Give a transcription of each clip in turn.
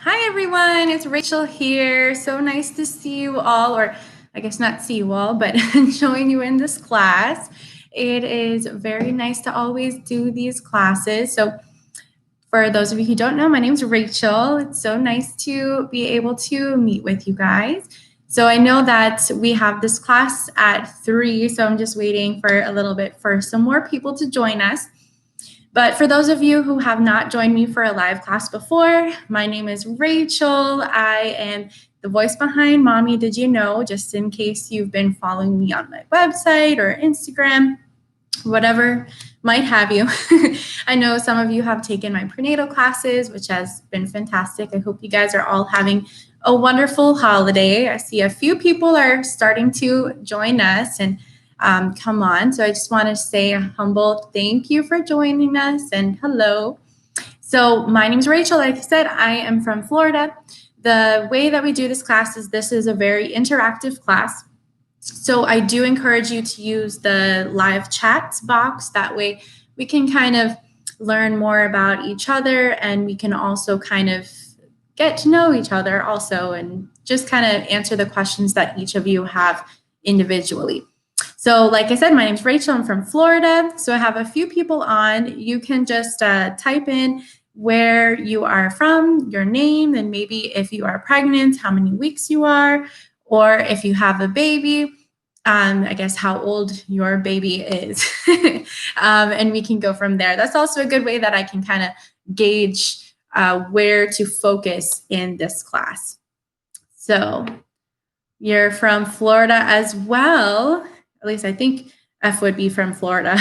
Hi everyone, it's Rachel here. So nice to see you all, or I guess not see you all, but join you in this class. It is very nice to always do these classes. So for those of you who don't know, my name is Rachel. It's so nice to be able to meet with you guys. So I know that we have this class at 3, so I'm just waiting for a little bit for some more people to join us. But for those of you who have not joined me for a live class before, my name is Rachel. I am the voice behind Mommy Did You Know, just in case you've been following me on my website or Instagram, whatever might have you. I know some of you have taken my prenatal classes, which has been fantastic. I hope you guys are all having a wonderful holiday. I see a few people are starting to join us and come on. So I just want to say a humble thank you for joining us and hello. So my name is Rachel. Like I said, I am from Florida. The way that we do this class is this is a very interactive class. So I do encourage you to use the live chat box. That way we can kind of learn more about each other, and we can also kind of get to know each other also, and just kind of answer the questions that each of you have individually. So like I said, my name's Rachel. I'm from Florida. So I have a few people on. You can just type in where you are from, your name, and maybe if you are pregnant, how many weeks you are, or if you have a baby, I guess how old your baby is. And we can go from there. That's also a good way that I can kind of gauge where to focus in this class. So you're from Florida as well. At least I think F would be from Florida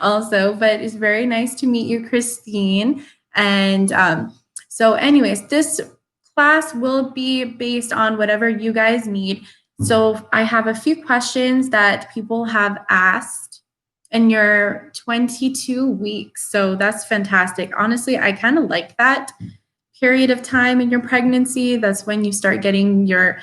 also, but it's very nice to meet you, Christine. And so anyways, this class will be based on whatever you guys need. So I have a few questions that people have asked, and you're 22 weeks. So that's fantastic. Honestly, I kind of like that period of time in your pregnancy. That's when you start getting your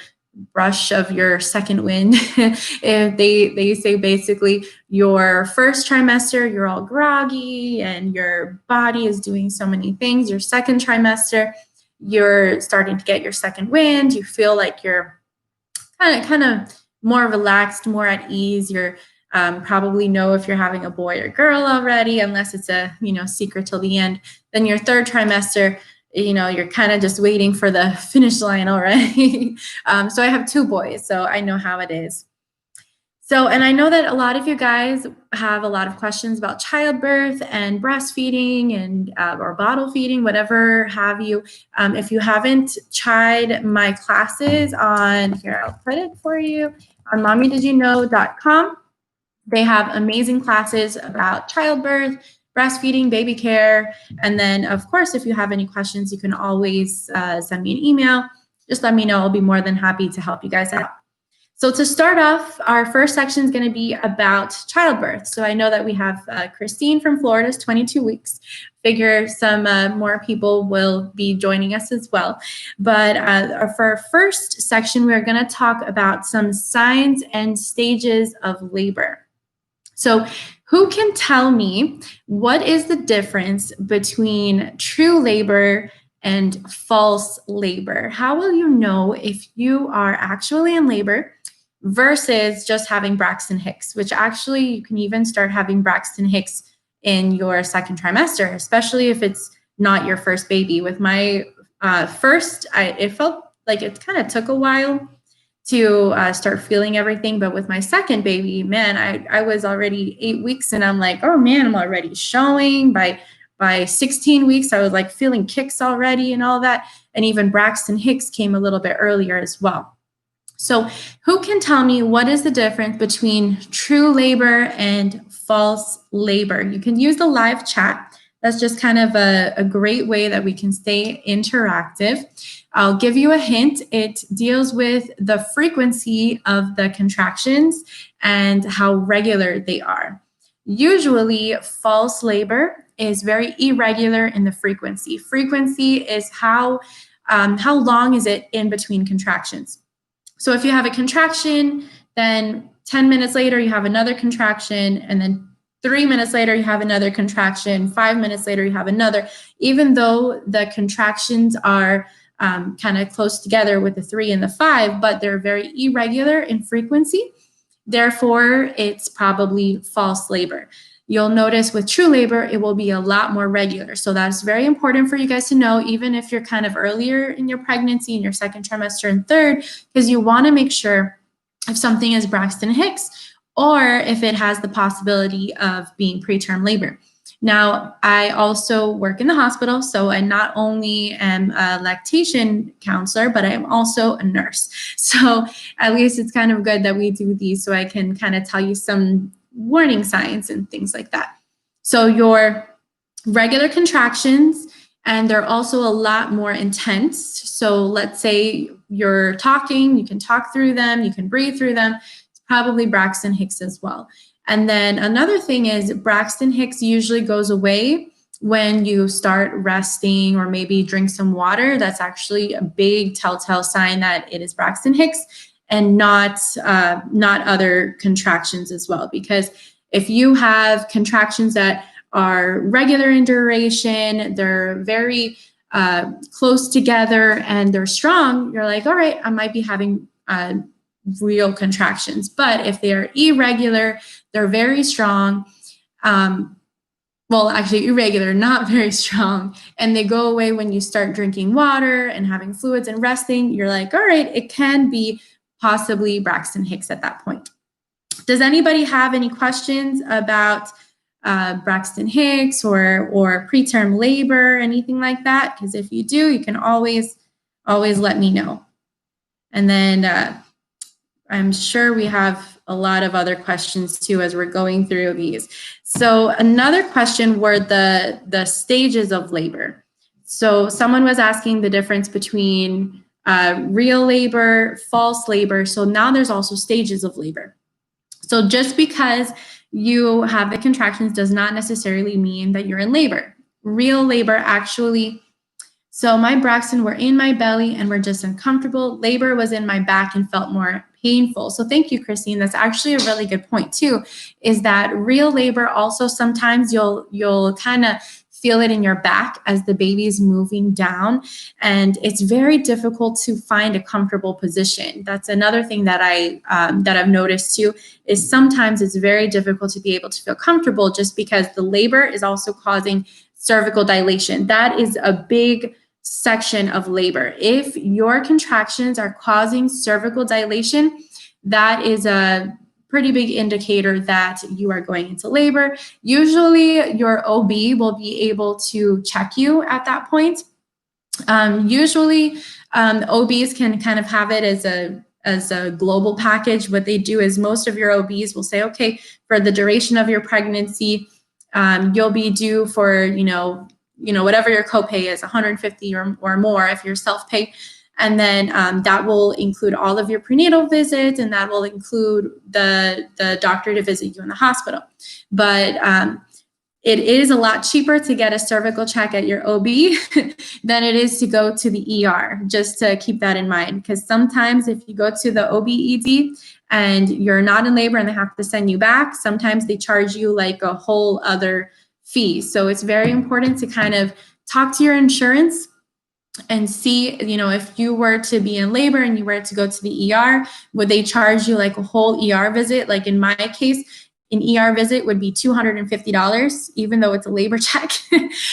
rush of your second wind. If they say basically your first trimester, you're all groggy and your body is doing so many things. Your second trimester, you're starting to get your second wind. You feel like you're kind of more relaxed, more at ease. You're probably know if you're having a boy or girl already, unless it's a secret till the end. Then your third trimester, you're kind of just waiting for the finish line already. So I have 2 boys, so I know how it is. So, and I know that a lot of you guys have a lot of questions about childbirth and breastfeeding and or bottle feeding, whatever have you. If you haven't tried my classes on here, I'll put it for you on mommydidyouknow.com. They have amazing classes about childbirth, breastfeeding, baby care. And then, of course, if you have any questions, you can always send me an email. Just let me know. I'll be more than happy to help you guys out. So to start off, our first section is going to be about childbirth. So I know that we have Christine from Florida, is 22 weeks. Figure some more people will be joining us as well. But for our first section, we're going to talk about some signs and stages of labor. So who can tell me what is the difference between true labor and false labor? How will you know if you are actually in labor versus just having Braxton Hicks, which actually you can even start having Braxton Hicks in your second trimester, especially if it's not your first baby. With my first, it felt like it kind of took a while to start feeling everything. But with my second baby, man, I was already 8 weeks and I'm like, oh man, I'm already showing. By 16 weeks, I was like feeling kicks already and all that. And even Braxton Hicks came a little bit earlier as well. So who can tell me what is the difference between true labor and false labor? You can use the live chat. That's just kind of a great way that we can stay interactive. I'll give you a hint. It deals with the frequency of the contractions and how regular they are. Usually, false labor is very irregular in the frequency. Frequency is how long is it in between contractions. So if you have a contraction, then 10 minutes later, you have another contraction, and then 3 minutes later, you have another contraction. 5 minutes later, you have another. Even though the contractions are kind of close together with the 3 and the 5, but they're very irregular in frequency. Therefore, it's probably false labor. You'll notice with true labor, it will be a lot more regular. So that's very important for you guys to know, even if you're kind of earlier in your pregnancy, in your second trimester and third, because you want to make sure if something is Braxton Hicks or if it has the possibility of being preterm labor. Now, I also work in the hospital, so I not only am a lactation counselor, but I'm also a nurse. So at least it's kind of good that we do these so I can kind of tell you some warning signs and things like that. So your regular contractions, and they're also a lot more intense. So let's say you're talking, you can talk through them, you can breathe through them. It's probably Braxton Hicks as well. And then another thing is Braxton Hicks usually goes away when you start resting or maybe drink some water. That's actually a big telltale sign that it is Braxton Hicks and not other contractions as well. Because if you have contractions that are regular in duration, they're very close together and they're strong, you're like, all right, I might be having real contractions. But if they are irregular, they're very strong. Well, actually irregular, not very strong. And they go away when you start drinking water and having fluids and resting. You're like, all right, it can be possibly Braxton Hicks at that point. Does anybody have any questions about Braxton Hicks or preterm labor, anything like that? Because if you do, you can always let me know. And then I'm sure we have a lot of other questions too as we're going through these. So another question were the stages of labor. So someone was asking the difference between real labor, false labor. So now there's also stages of labor. So just because you have the contractions does not necessarily mean that you're in labor. Real labor actually, so my Braxton were in my belly and were just uncomfortable. Labor was in my back and felt more painful. So thank you, Christine. That's actually a really good point too, is that real labor also sometimes you'll kind of feel it in your back as the baby's moving down. And it's very difficult to find a comfortable position. That's another thing that I've noticed too, is sometimes it's very difficult to be able to feel comfortable just because the labor is also causing cervical dilation. That is a big section of labor. If your contractions are causing cervical dilation, that is a pretty big indicator that you are going into labor. Usually your OB will be able to check you at that point. Usually OBs can kind of have it as a global package. What they do is most of your OBs will say, okay, for the duration of your pregnancy, you'll be due for, whatever your copay is, $150 or more if you're self-pay. And then that will include all of your prenatal visits, and that will include the doctor to visit you in the hospital. But it is a lot cheaper to get a cervical check at your OB than it is to go to the ER, just to keep that in mind. Because sometimes if you go to the OB/ED and you're not in labor and they have to send you back, sometimes they charge you like a whole other fee. So it's very important to kind of talk to your insurance and see, if you were to be in labor and you were to go to the ER, would they charge you like a whole ER visit? Like in my case, an ER visit would be $250, even though it's a labor check.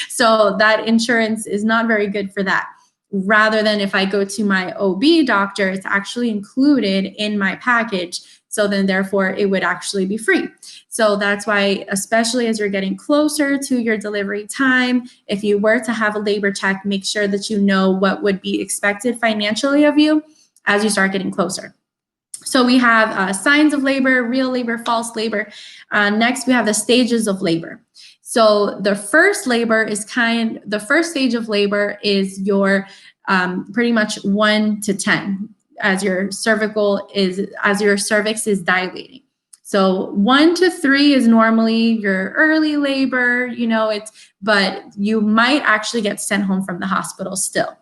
So that insurance is not very good for that. Rather than if I go to my OB doctor, it's actually included in my package. So then therefore it would actually be free. So that's why, especially as you're getting closer to your delivery time, if you were to have a labor check, make sure that you know what would be expected financially of you as you start getting closer. So we have signs of labor, real labor, false labor. Next, we have the stages of labor. So the first stage of labor is your pretty much 1 to 10 as your cervix is dilating. So 1 to 3 is normally your early labor, but you might actually get sent home from the hospital still.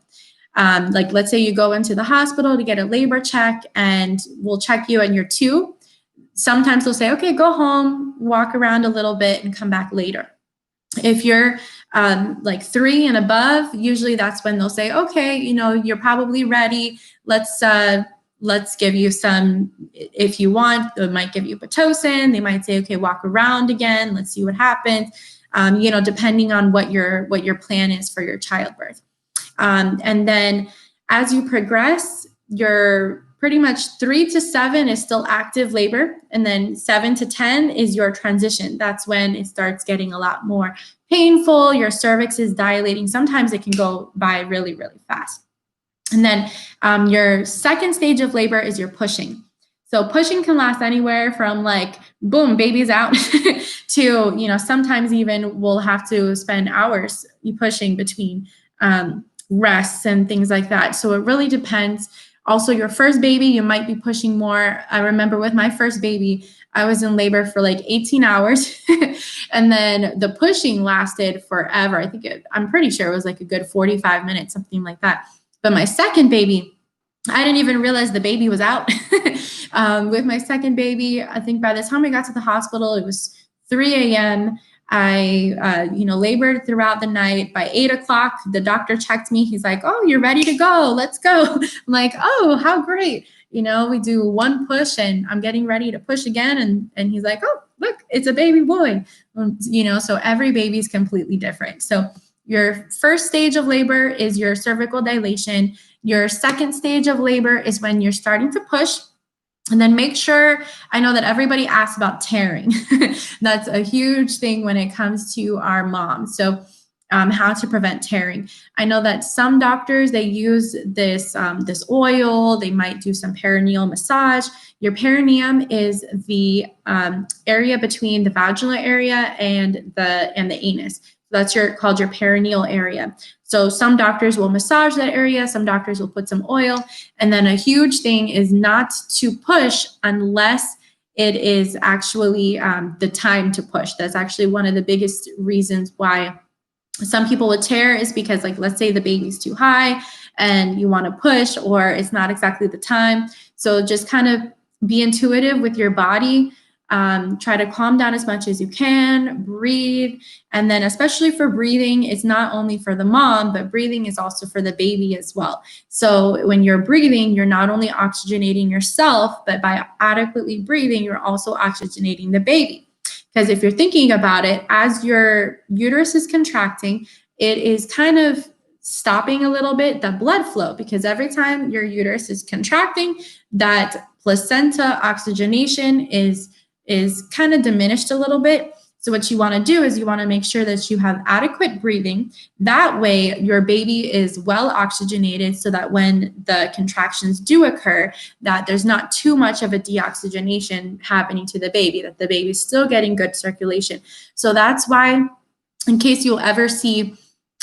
Like let's say you go into the hospital to get a labor check and we'll check you and you're 2. sometimes they'll say, okay, go home, walk around a little bit and come back later. If you're like 3 and above, usually that's when they'll say, okay, you're probably ready. Let's give you some, if you want, they might give you Pitocin. They might say, okay, walk around again. Let's see what happens. Depending on what your plan is for your childbirth. And then as you progress, your pretty much 3 to 7 is still active labor. And then 7 to 10 is your transition. That's when it starts getting a lot more painful. Your cervix is dilating. Sometimes it can go by really, really fast. And then your second stage of labor is your pushing. So pushing can last anywhere from like, boom, baby's out to, sometimes even we'll have to spend hours pushing between rests and things like that. So it really depends. Also, your first baby, you might be pushing more. I remember with my first baby, I was in labor for like 18 hours. And then the pushing lasted forever. I'm pretty sure it was like a good 45 minutes, something like that. But my second baby, I didn't even realize the baby was out. With my second baby, I think by the time I got to the hospital, it was 3 a.m. I, labored throughout the night. By 8 o'clock, the doctor checked me. He's like, oh, you're ready to go. Let's go. I'm like, oh, how great. We do one push and I'm getting ready to push again. And he's like, oh, look, it's a baby boy. So every baby is completely different. So your first stage of labor is your cervical dilation. Your second stage of labor is when you're starting to push. And then make sure, I know that everybody asks about tearing. That's a huge thing when it comes to our moms. So how to prevent tearing. I know that some doctors, they use this oil. They might do some perineal massage. Your perineum is the area between the vaginal area and the anus. That's called your perineal area. So some doctors will massage that area. Some doctors will put some oil. And then a huge thing is not to push unless it is actually the time to push. That's actually one of the biggest reasons why some people would tear is because, like, let's say the baby's too high and you want to push, or it's not exactly the time. So just kind of be intuitive with your body. Try to calm down as much as you can, breathe. And then especially for breathing, it's not only for the mom, but breathing is also for the baby as well. So when you're breathing, you're not only oxygenating yourself, but by adequately breathing, you're also oxygenating the baby. Because if you're thinking about it, as your uterus is contracting, it is kind of stopping a little bit the blood flow, because every time your uterus is contracting, that placenta oxygenation is kind of diminished a little bit. So what you want to do is you want to make sure that you have adequate breathing. That way your baby is well oxygenated, so that when the contractions do occur, that there's not too much of a deoxygenation happening to the baby, that the baby's still getting good circulation. So that's why, in case you'll ever see,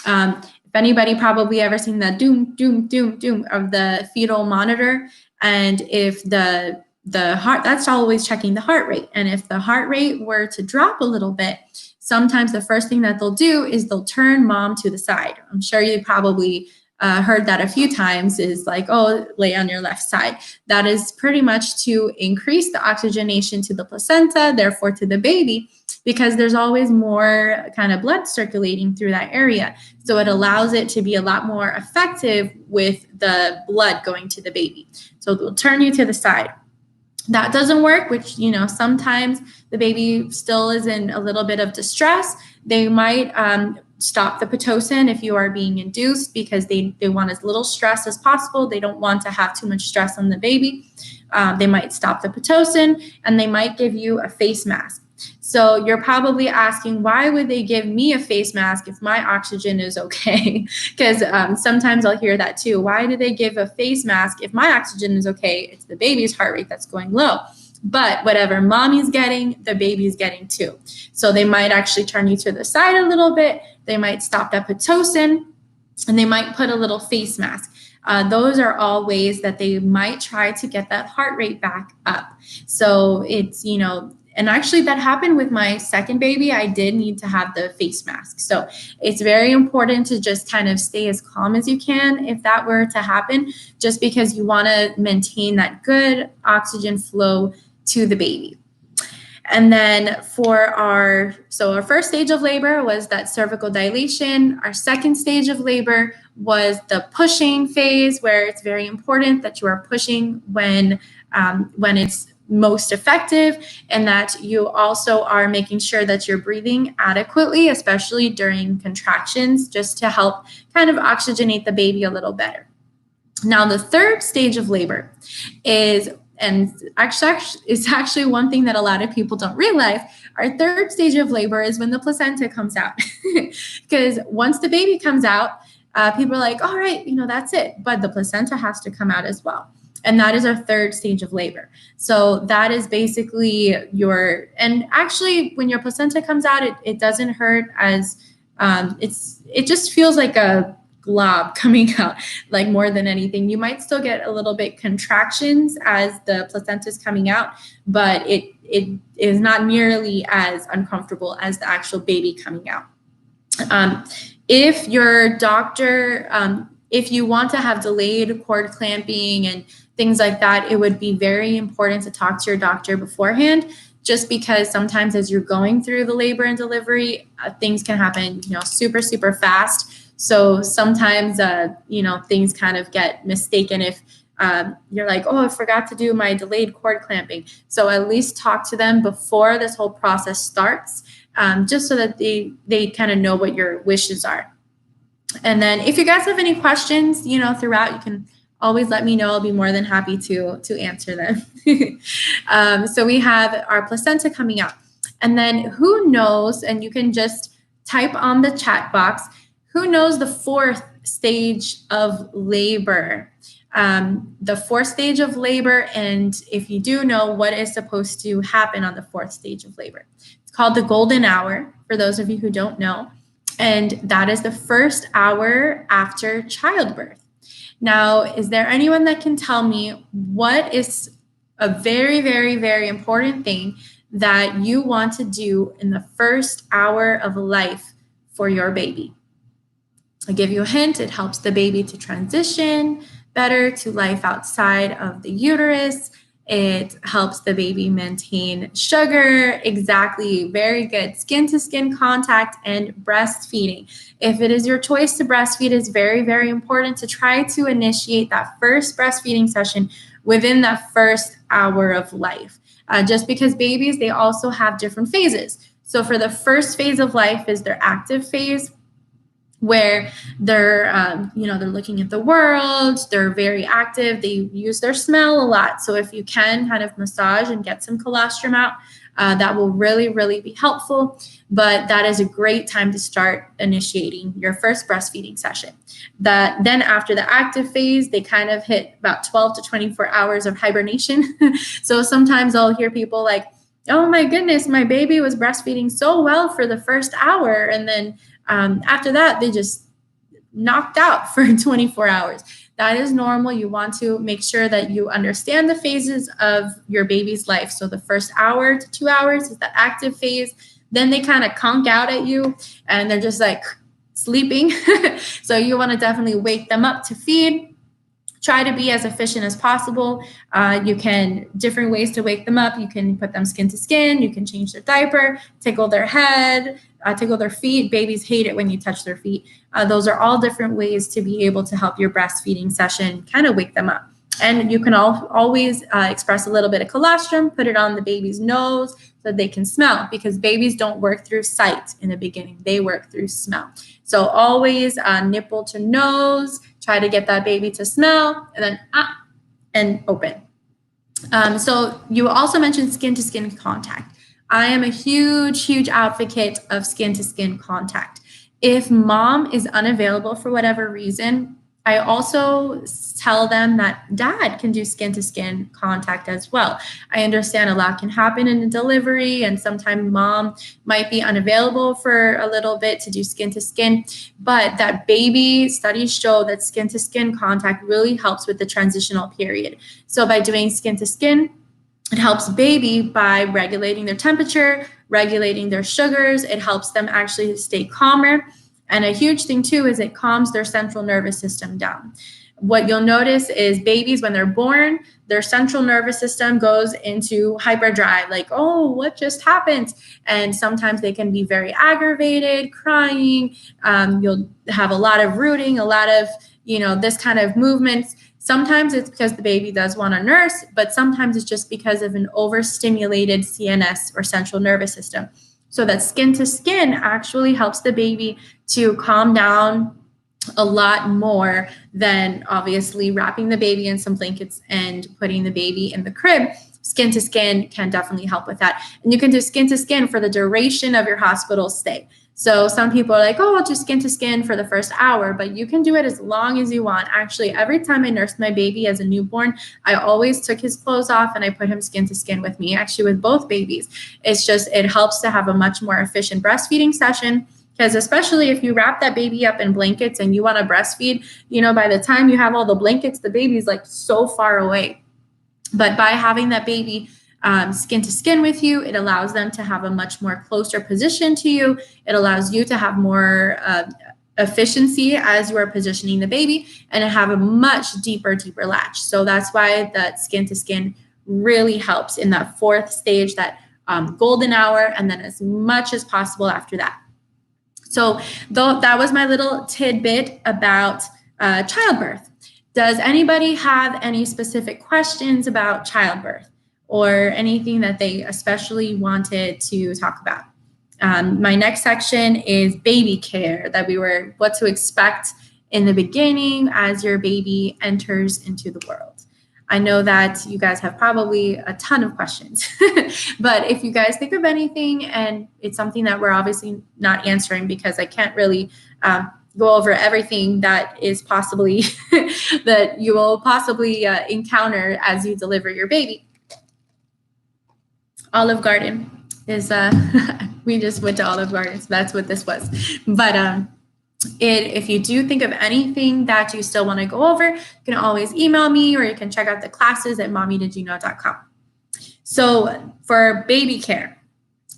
if anybody probably ever seen that doom, doom, doom, doom of the fetal monitor, and if the heart, that's always checking the heart rate. And if the heart rate were to drop a little bit, sometimes the first thing that they'll do is they'll turn mom to the side. I'm sure you probably heard that a few times, is like, oh, lay on your left side. That is pretty much to increase the oxygenation to the placenta, therefore to the baby, because there's always more kind of blood circulating through that area. So it allows it to be a lot more effective with the blood going to the baby. So they'll turn you to the side. That doesn't work, which, sometimes the baby still is in a little bit of distress. They might stop the Pitocin if you are being induced, because they want as little stress as possible. They don't want to have too much stress on the baby. They might stop the Pitocin, and they might give you a face mask. So you're probably asking, why would they give me a face mask if my oxygen is okay? Because sometimes I'll hear that too. Why do they give a face mask if my oxygen is okay? It's the baby's heart rate that's going low. But whatever mommy's getting, the baby's getting too. So they might actually turn you to the side a little bit. They might stop that Pitocin, and they might put a little face mask. Those are all ways that they might try to get that heart rate back up. So it's, and actually that happened with my second baby. I did need to have the face mask. So it's very important to just kind of stay as calm as you can if that were to happen, just because you want to maintain that good oxygen flow to the baby. And then our first stage of labor was that cervical dilation. Our second stage of labor was the pushing phase, where it's very important that you are pushing when it's most effective, and that you also are making sure that you're breathing adequately, especially during contractions, just to help kind of oxygenate the baby a little better. Now, the third stage of labor is actually one thing that a lot of people don't realize. Our third stage of labor is when the placenta comes out. Because once the baby comes out, people are like, all right, that's it. But the placenta has to come out as well. And that is our third stage of labor. So that is basically and actually when your placenta comes out, it doesn't hurt as, it just feels like a glob coming out, like more than anything. You might still get a little bit contractions as the placenta is coming out, but it is not nearly as uncomfortable as the actual baby coming out. If your doctor, if you want to have delayed cord clamping and things like that, it would be very important to talk to your doctor beforehand, just because sometimes as you're going through the labor and delivery, things can happen, super, super fast. So sometimes, things kind of get mistaken if you're like, oh, I forgot to do my delayed cord clamping. So at least talk to them before this whole process starts, just so that they kind of know what your wishes are. And then if you guys have any questions, throughout, you can always let me know. I'll be more than happy to answer them. So we have our placenta coming out. And then who knows, and you can just type on the chat box, who knows the fourth stage of labor? The fourth stage of labor, and if you do know, what is supposed to happen on the fourth stage of labor? It's called the golden hour, for those of you who don't know. And that is the first hour after childbirth. Now, is there anyone that can tell me what is a very, very, very important thing that you want to do in the first hour of life for your baby? I'll give you a hint. It helps the baby to transition better to life outside of the uterus. It helps the baby maintain sugar. Exactly. Very good. Skin to skin contact and breastfeeding. If it is your choice to breastfeed, it's very, very important to try to initiate that first breastfeeding session within that first hour of life. Just because babies, they also have different phases. So for the first phase of life is their active phase, where they're, they're looking at the world, they're very active, they use their smell a lot. So if you can kind of massage and get some colostrum out, that will really, really be helpful. But that is a great time to start initiating your first breastfeeding session. Then after the active phase, they kind of hit about 12 to 24 hours of hibernation. So sometimes I'll hear people like, oh my goodness, my baby was breastfeeding so well for the first hour, and then after that, they just knocked out for 24 hours. That is normal. You want to make sure that you understand the phases of your baby's life. So the first hour to 2 hours is the active phase. Then they kind of conk out at you and they're just like sleeping. So you want to definitely wake them up to feed. Try to be as efficient as possible. You can, different ways to wake them up. You can put them skin to skin. You can change their diaper, tickle their head, tickle their feet. Babies hate it when you touch their feet. Those are all different ways to be able to help your breastfeeding session kind of wake them up. And you can always express a little bit of colostrum, put it on the baby's nose so that they can smell, because babies don't work through sight in the beginning. They work through smell. So always nipple to nose, try to get that baby to smell, and then and open. So you also mentioned skin-to-skin contact. I am a huge, huge advocate of skin-to-skin contact. If mom is unavailable for whatever reason, I also tell them that dad can do skin-to-skin contact as well. I understand a lot can happen in a delivery, and sometimes mom might be unavailable for a little bit to do skin-to-skin, but that baby studies show that skin-to-skin contact really helps with the transitional period. So by doing skin-to-skin, it helps baby by regulating their temperature, regulating their sugars. It helps them actually stay calmer. And a huge thing too is it calms their central nervous system down. What you'll notice is babies, when they're born, their central nervous system goes into hyperdrive, like, oh, what just happened? And sometimes they can be very aggravated, crying. You'll have a lot of rooting, a lot of, this kind of movements. Sometimes it's because the baby does want to nurse, but sometimes it's just because of an overstimulated CNS, or central nervous system. So that skin to skin actually helps the baby to calm down a lot more than obviously wrapping the baby in some blankets and putting the baby in the crib. Skin to skin can definitely help with that. And you can do skin to skin for the duration of your hospital stay. So some people are like, oh, I'll do skin to skin for the first hour, but you can do it as long as you want. Actually, every time I nursed my baby as a newborn, I always took his clothes off and I put him skin to skin with me, actually with both babies. It's just, it helps to have a much more efficient breastfeeding session. Because especially if you wrap that baby up in blankets and you want to breastfeed, by the time you have all the blankets, the baby's like so far away. But by having that baby skin to skin with you, it allows them to have a much more closer position to you. It allows you to have more efficiency as you are positioning the baby, and have a much deeper latch. So that's why that skin to skin really helps in that fourth stage, that golden hour, and then as much as possible after that. So that was my little tidbit about childbirth. Does anybody have any specific questions about childbirth or anything that they especially wanted to talk about? My next section is baby care, what to expect in the beginning as your baby enters into the world. I know that you guys have probably a ton of questions, but if you guys think of anything, and it's something that we're obviously not answering because I can't really go over everything that is possibly that you will possibly encounter as you deliver your baby. Olive Garden is we just went to Olive Garden, so that's what this was. But if you do think of anything that you still want to go over, you can always email me, or you can check out the classes at mommydidyouknow.com. So for baby care,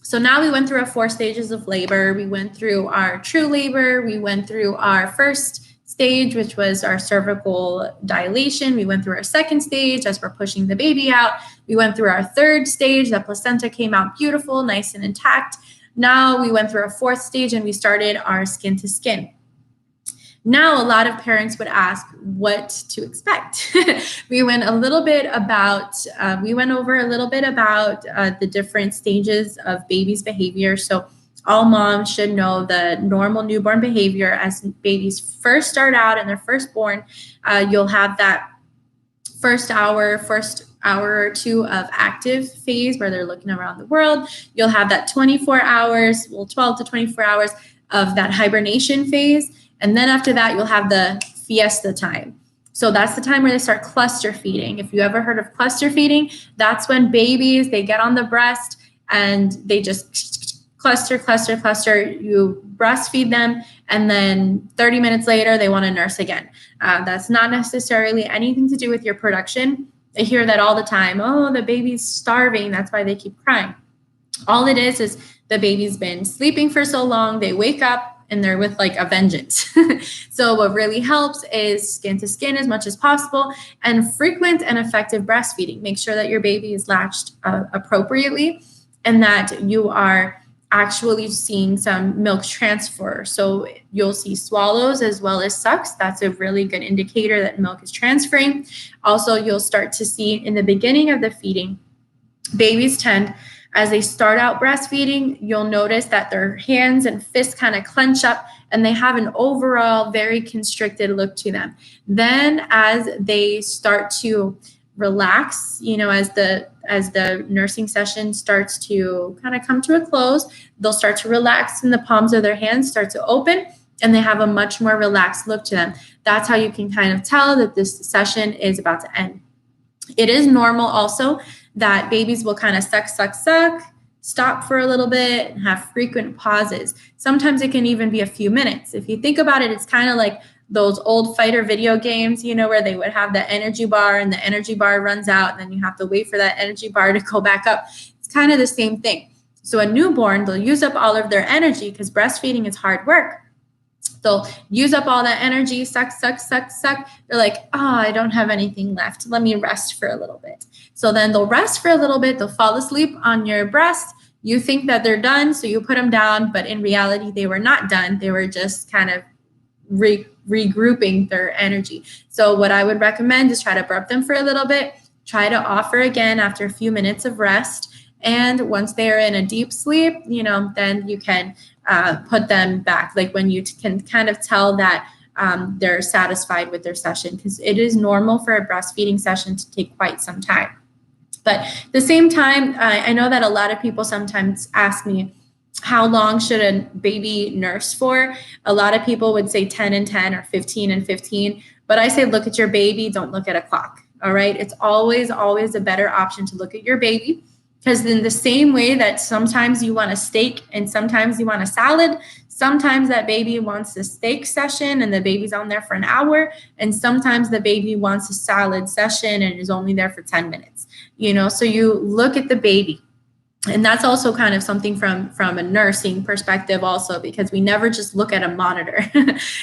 so now we went through our 4 stages of labor. We went through our true labor. We went through our first stage, which was our cervical dilation. We went through our second stage as we're pushing the baby out. We went through our third stage. The placenta came out beautiful, nice and intact. Now we went through our 4th stage and we started our skin to skin. Now, a lot of parents would ask what to expect. We went over a little bit about the different stages of baby's behavior. So all moms should know the normal newborn behavior as babies first start out and they're first born. You'll have that first hour or two of active phase where they're looking around the world. You'll have that 12 to 24 hours of that hibernation phase. And then after that, you'll have the fiesta time. So that's the time where they start cluster feeding. If you ever heard of cluster feeding, that's when babies, they get on the breast and they just cluster. You breastfeed them, and then 30 minutes later, they want to nurse again. That's not necessarily anything to do with your production. I hear that all the time. Oh, the baby's starving. That's why they keep crying. All it is the baby's been sleeping for so long, they wake up, and they're with like a vengeance. So what really helps is skin to skin as much as possible, and frequent and effective breastfeeding. Make sure that your baby is latched appropriately and that you are actually seeing some milk transfer. So you'll see swallows as well as sucks. That's a really good indicator that milk is transferring. Also, you'll start to see in the beginning of the feeding, babies tend, as they start out breastfeeding, you'll notice that their hands and fists kind of clench up and they have an overall very constricted look to them. Then as they start to relax, as the nursing session starts to kind of come to a close, they'll start to relax and the palms of their hands start to open and they have a much more relaxed look to them. That's how you can kind of tell that this session is about to end. It is normal also that babies will kind of suck, stop for a little bit, and have frequent pauses. Sometimes it can even be a few minutes. If you think about it, it's kind of like those old fighter video games, where they would have the energy bar and the energy bar runs out and then you have to wait for that energy bar to go back up. It's kind of the same thing. So a newborn, they'll use up all of their energy because breastfeeding is hard work. They'll use up all that energy, suck, suck, suck, suck. They're like, I don't have anything left. Let me rest for a little bit. So then they'll rest for a little bit. They'll fall asleep on your breast. You think that they're done, so you put them down, but in reality, they were not done. They were just kind of regrouping their energy. So what I would recommend is try to burp them for a little bit, try to offer again after a few minutes of rest. And once they're in a deep sleep, then you can put them back, like when you can kind of tell that they're satisfied with their session, because it is normal for a breastfeeding session to take quite some time. But at the same time, I know that a lot of people sometimes ask me, how long should a baby nurse for? A lot of people would say 10 and 10 or 15 and 15, but I say look at your baby, don't look at a clock, all right? It's always a better option to look at your baby. Because in the same way that sometimes you want a steak and sometimes you want a salad, sometimes that baby wants a steak session and the baby's on there for an hour, and sometimes the baby wants a salad session and is only there for 10 minutes. So you look at the baby. And that's also kind of something from a nursing perspective also, because we never just look at a monitor.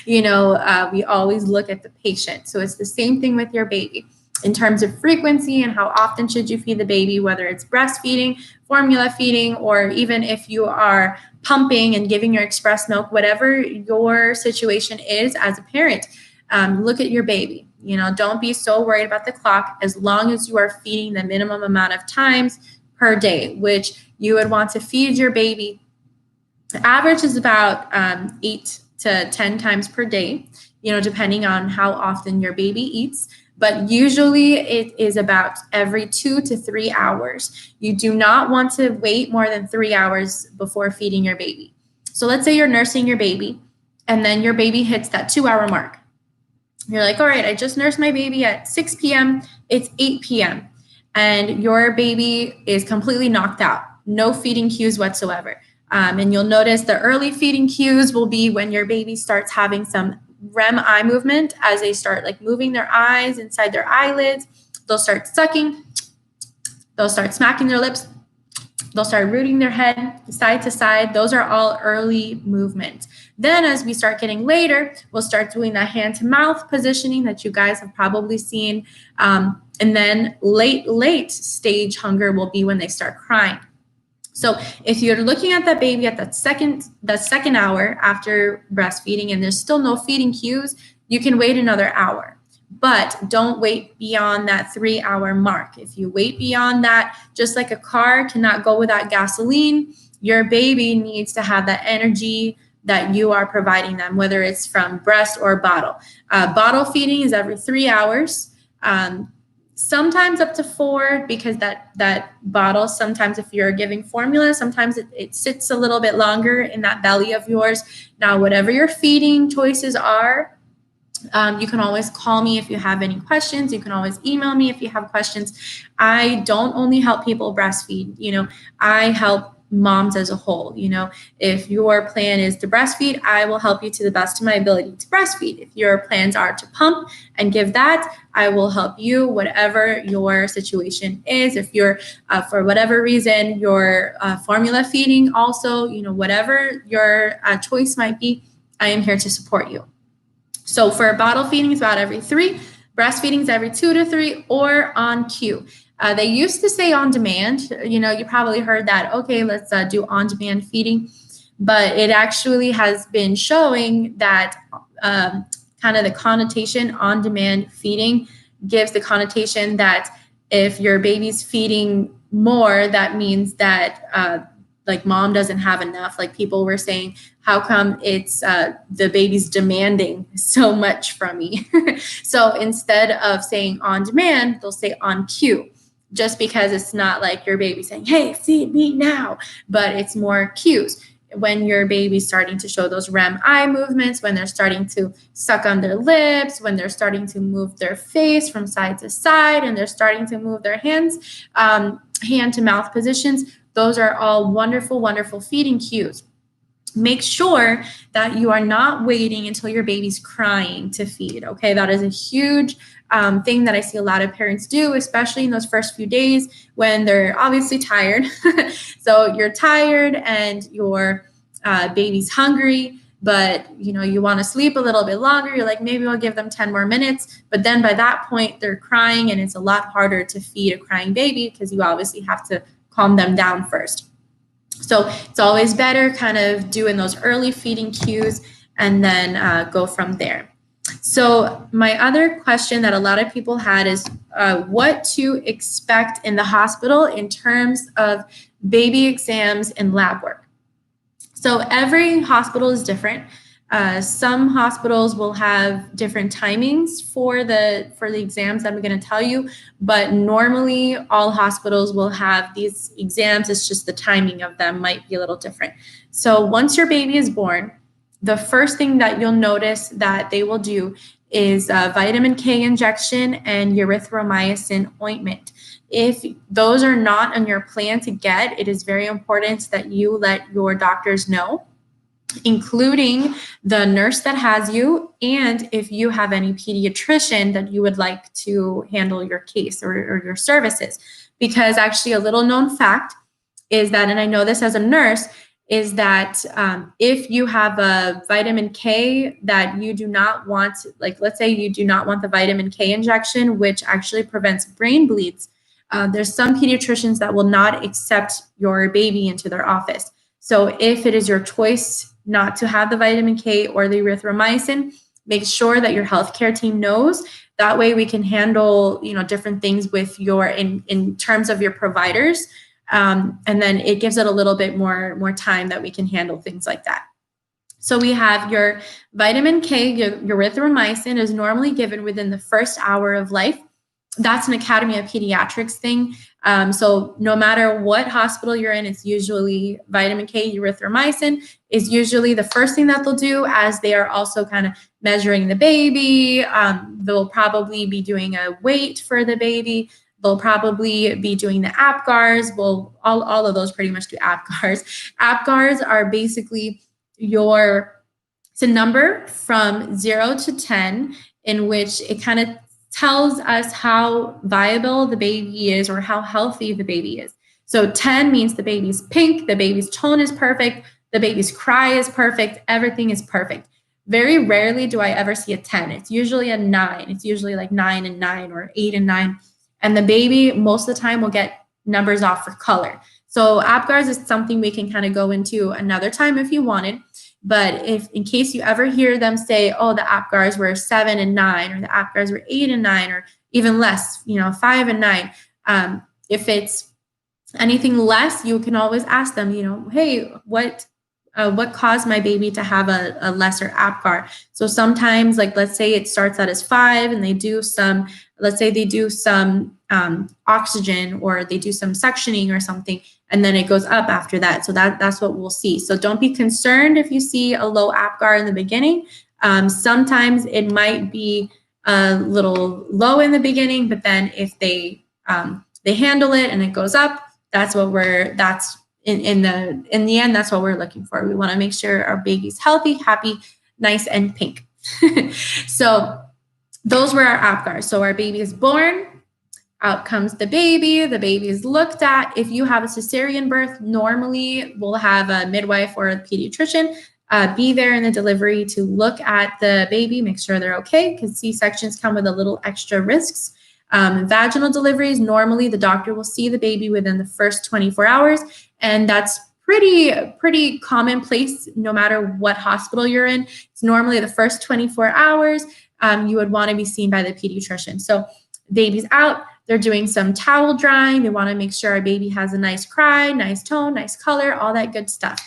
We always look at the patient. So it's the same thing with your baby. In terms of frequency and how often should you feed the baby, whether it's breastfeeding, formula feeding, or even if you are pumping and giving your express milk, whatever your situation is as a parent, look at your baby. Don't be so worried about the clock, as long as you are feeding the minimum amount of times per day, which you would want to feed your baby. The average is about 8 to 10 times per day, depending on how often your baby eats. But usually it is about every 2 to 3 hours. You do not want to wait more than 3 hours before feeding your baby. So let's say you're nursing your baby and then your baby hits that 2-hour mark. You're like, all right, I just nursed my baby at 6 p.m. It's 8 p.m. and your baby is completely knocked out. No feeding cues whatsoever. And you'll notice the early feeding cues will be when your baby starts having some REM eye movement, as they start like moving their eyes inside their eyelids. They'll start sucking. They'll start smacking their lips. They'll start rooting their head side to side. Those are all early movements. Then as we start getting later, we'll start doing that hand to mouth positioning that you guys have probably seen. And then late stage hunger will be when they start crying. So if you're looking at that baby at that second hour after breastfeeding and there's still no feeding cues, you can wait another hour. But don't wait beyond that 3-hour mark. If you wait beyond that, just like a car cannot go without gasoline, your baby needs to have that energy that you are providing them, whether it's from breast or bottle. Bottle feeding is every 3 hours. Sometimes up to 4, because that bottle, sometimes if you're giving formula, sometimes it sits a little bit longer in that belly of yours. Now, whatever your feeding choices are, you can always call me if you have any questions. You can always email me if you have questions. I don't only help people breastfeed, I help moms as a whole. If your plan is to breastfeed, I will help you to the best of my ability to breastfeed. If your plans are to pump and give that, I will help you, whatever your situation is. If you're, for whatever reason, you're formula feeding also, whatever your choice might be, I am here to support you. So for bottle feeding, it's about every 3. Breastfeeding is every 2 to 3 or on cue. They used to say on demand. You probably heard that, okay, let's do on-demand feeding. But it actually has been showing that kind of the connotation on-demand feeding gives the connotation that if your baby's feeding more, that means that like mom doesn't have enough. Like people were saying, how come it's the baby's demanding so much from me? So instead of saying on demand, they'll say on cue, just because it's not like your baby saying, hey, feed me now, but it's more cues. When your baby's starting to show those REM eye movements, when they're starting to suck on their lips, when they're starting to move their face from side to side, and they're starting to move their hands, hand to mouth positions, those are all wonderful, wonderful feeding cues. Make sure that you are not waiting until your baby's crying to feed, okay? That is a huge thing that I see a lot of parents do, especially in those first few days when they're obviously tired. So you're tired and your baby's hungry. but you want to sleep a little bit longer. You're like, maybe I'll give them 10 more minutes. But then by that point, they're crying, and it's a lot harder to feed a crying baby because you obviously have to calm them down first. So it's always better kind of doing those early feeding cues and then go from there. So my other question that a lot of people had is what to expect in the hospital in terms of baby exams and lab work. So every hospital is different. Some hospitals will have different timings for the exams that I'm going to tell you, but normally all hospitals will have these exams. It's just the timing of them might be a little different. So once your baby is born, the first thing that you'll notice that they will do is vitamin K injection and erythromycin ointment. If those are not on your plan to get, it is very important that you let your doctors know, including the nurse that has you, and if you have any pediatrician that you would like to handle your case or your services. Because actually a little known fact is that, and I know this as a nurse, is that if you have a vitamin K that you do not want, like let's say you do not want the vitamin K injection, which actually prevents brain bleeds, there's some pediatricians that will not accept your baby into their office. So if it is your choice not to have the vitamin K or the erythromycin, make sure that your healthcare team knows. That way we can handle, different things with in terms of your providers. And then it gives it a little bit more time that we can handle things like that. So we have your vitamin K, your erythromycin is normally given within the first hour of life. That's an Academy of Pediatrics thing. So no matter what hospital you're in, it's usually vitamin K, erythromycin is usually the first thing that they'll do, as they are also kind of measuring the baby. They'll probably be doing a weight for the baby. They'll probably be doing the APGARs. Well, all of those pretty much do APGARs. APGARs are basically it's a number from 0 to 10, in which it kind of tells us how viable the baby is or how healthy the baby is. So 10 means the baby's pink, the baby's tone is perfect, the baby's cry is perfect, everything is perfect. Very rarely do I ever see a 10. It's usually a 9. It's usually like 9 and 9 or 8 and 9. And the baby most of the time will get numbers off for color. So APGARs is something we can kind of go into another time if you wanted. But if in case you ever hear them say, oh, the APGARs were 7 and 9, or the APGARs were 8 and 9, or even less, 5 and 9. If it's anything less, you can always ask them, hey, what caused my baby to have a lesser APGAR? So sometimes, like, let's say it starts out as 5 and they do some oxygen, or they do some suctioning or something, and then it goes up after that. So that's what we'll see. So don't be concerned if you see a low APGAR in the beginning. Sometimes it might be a little low in the beginning, but then if they handle it and it goes up, that's in the end, that's what we're looking for. We want to make sure our baby's healthy, happy, nice, and pink. So those were our APGARs. So our baby is born, out comes the baby is looked at. If you have a cesarean birth, normally we'll have a midwife or a pediatrician be there in the delivery to look at the baby, make sure they're okay, because C-sections come with a little extra risks. Vaginal deliveries, normally the doctor will see the baby within the first 24 hours, and that's pretty commonplace no matter what hospital you're in. It's normally the first 24 hours you would want to be seen by the pediatrician. So baby's out, they're doing some towel drying. They want to make sure our baby has a nice cry, nice tone, nice color, all that good stuff.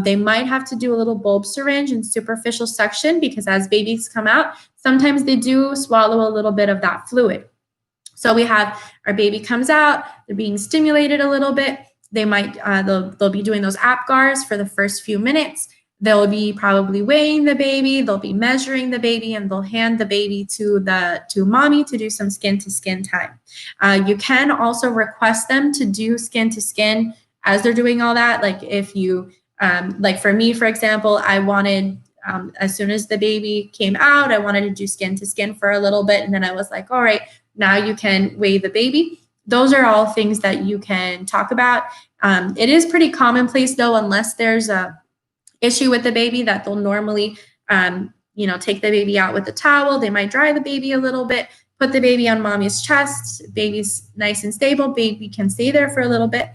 They might have to do a little bulb syringe and superficial suction, because as babies come out, sometimes they do swallow a little bit of that fluid. So we have our baby comes out, they're being stimulated a little bit. They might, they'll be doing those APGARs for the first few minutes. They'll be probably weighing the baby, they'll be measuring the baby, and they'll hand the baby to mommy to do some skin-to-skin time. You can also request them to do skin-to-skin as they're doing all that. Like if you, like for me, for example, I wanted, as soon as the baby came out, I wanted to do skin-to-skin for a little bit, and then I was like, all right, now you can weigh the baby. Those are all things that you can talk about. It is pretty commonplace though, unless there's issue with the baby that they'll normally, take the baby out with a towel. They might dry the baby a little bit, put the baby on mommy's chest. Baby's nice and stable. Baby can stay there for a little bit.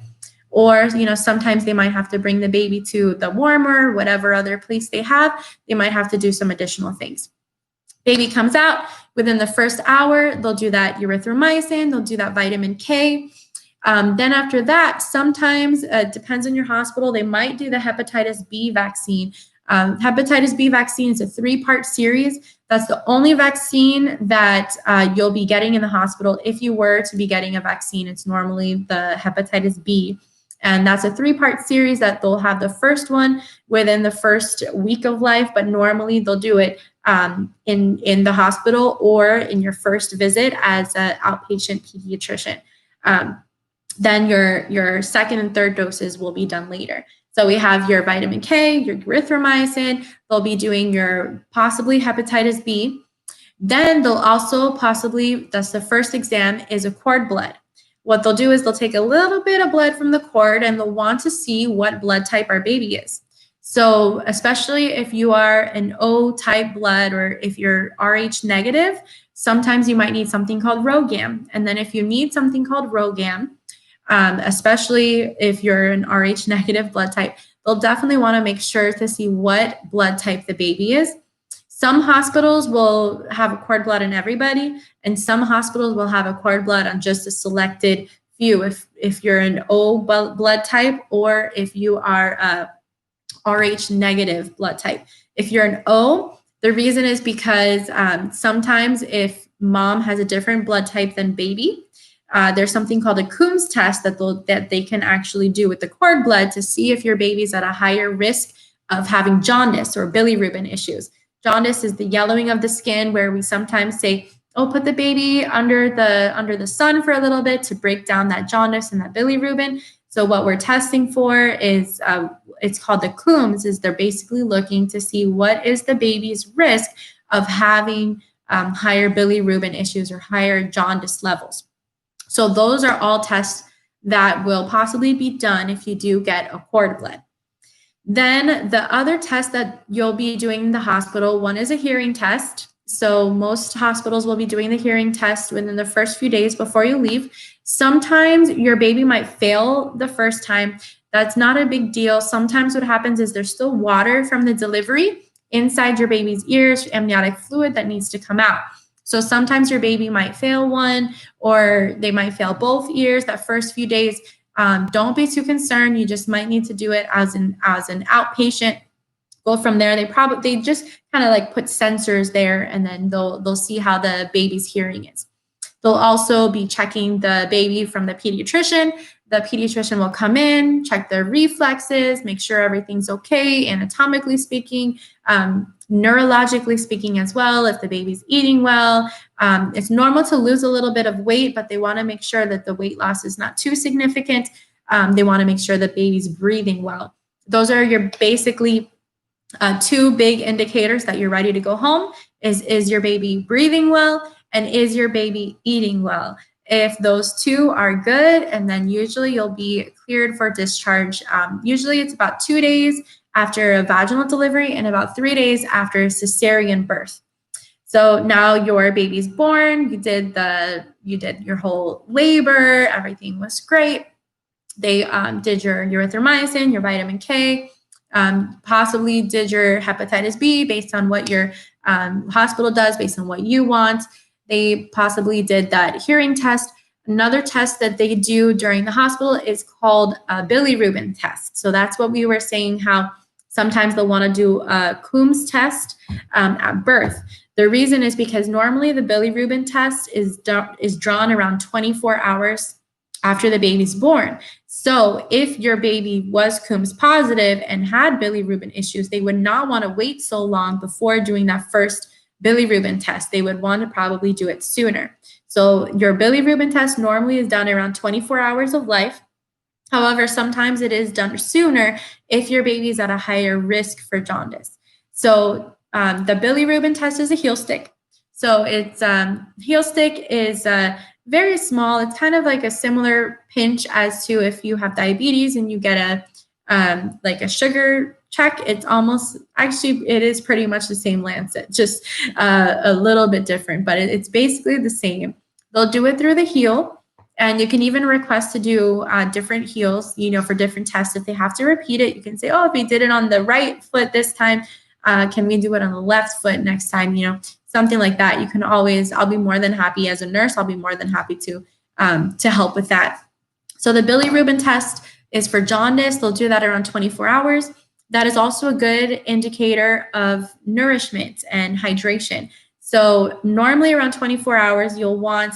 Or, sometimes they might have to bring the baby to the warmer, whatever other place they have. They might have to do some additional things. Baby comes out within the first hour. They'll do that erythromycin. They'll do that vitamin K. Then after that, sometimes, depends on your hospital, they might do the hepatitis B vaccine. Hepatitis B vaccine is a 3-part series. That's the only vaccine that you'll be getting in the hospital. If you were to be getting a vaccine, it's normally the hepatitis B. And that's a 3-part series that they'll have the first one within the first week of life, but normally they'll do it in the hospital or in your first visit as an outpatient pediatrician. Then your second and third doses will be done later. So we have your vitamin K, your erythromycin. They'll be doing your possibly hepatitis B. Then they'll also that's the first exam, is a cord blood. What they'll do is they'll take a little bit of blood from the cord and they'll want to see what blood type our baby is. So especially if you are an O type blood or if you're Rh negative, sometimes you might need something called RhoGAM. And then if you need something called RhoGAM, especially if you're an Rh negative blood type, they'll definitely want to make sure to see what blood type the baby is. Some hospitals will have a cord blood in everybody, and some hospitals will have a cord blood on just a selected few. If you're an O blood type or if you are a Rh negative blood type. If you're an O, the reason is because sometimes if mom has a different blood type than baby, there's something called a Coombs test that they can actually do with the cord blood to see if your baby's at a higher risk of having jaundice or bilirubin issues. Jaundice is the yellowing of the skin, where we sometimes say, oh, put the baby under the sun for a little bit to break down that jaundice and that bilirubin. So what we're testing for is, it's called the Coombs, is they're basically looking to see what is the baby's risk of having higher bilirubin issues or higher jaundice levels. So those are all tests that will possibly be done if you do get a cord blood. Then the other test that you'll be doing in the hospital, one is a hearing test. So most hospitals will be doing the hearing test within the first few days before you leave. Sometimes your baby might fail the first time. That's not a big deal. Sometimes what happens is there's still water from the delivery inside your baby's ears, amniotic fluid that needs to come out. So sometimes your baby might fail one, or they might fail both ears that first few days. Don't be too concerned. You just might need to do it as an outpatient. Go from there. They just kind of like put sensors there, and then they'll see how the baby's hearing is. They'll also be checking the baby from the pediatrician. The pediatrician will come in, check their reflexes, make sure everything's okay, anatomically speaking, neurologically speaking as well, if the baby's eating well. It's normal to lose a little bit of weight, but they want to make sure that the weight loss is not too significant. They want to make sure the baby's breathing well. Those are your basically two big indicators that you're ready to go home. Is your baby breathing well, and is your baby eating well? If those two are good, and then usually you'll be cleared for discharge. Usually it's about 2 days after a vaginal delivery and about 3 days after a cesarean birth. So now your baby's born, you did your whole labor, everything was great. They did your erythromycin, your vitamin K, possibly did your hepatitis B based on what your hospital does, based on what you want. They possibly did that hearing test. Another test that they do during the hospital is called a bilirubin test. So that's what we were saying, how sometimes they'll want to do a Coombs test at birth. The reason is because normally the bilirubin test is drawn around 24 hours after the baby's born. So if your baby was Coombs positive and had bilirubin issues, they would not want to wait so long before doing that first bilirubin test. They would want to probably do it sooner. So your bilirubin test normally is done around 24 hours of life. However, sometimes it is done sooner if your baby is at a higher risk for jaundice. So the bilirubin test is a heel stick. So it's heel stick is very small. It's kind of like a similar pinch as to if you have diabetes and you get like a sugar check. It's almost, actually, it is pretty much the same Lancet, just a little bit different, but it's basically the same. They'll do it through the heel, and you can even request to do different heels, for different tests. If they have to repeat it, you can say, oh, if we did it on the right foot this time, can we do it on the left foot next time? Something like that. You can always, I'll be more than happy as a nurse, I'll be more than happy to help with that. So the bilirubin test is for jaundice. They'll do that around 24 hours. That is also a good indicator of nourishment and hydration. So normally around 24 hours, you'll want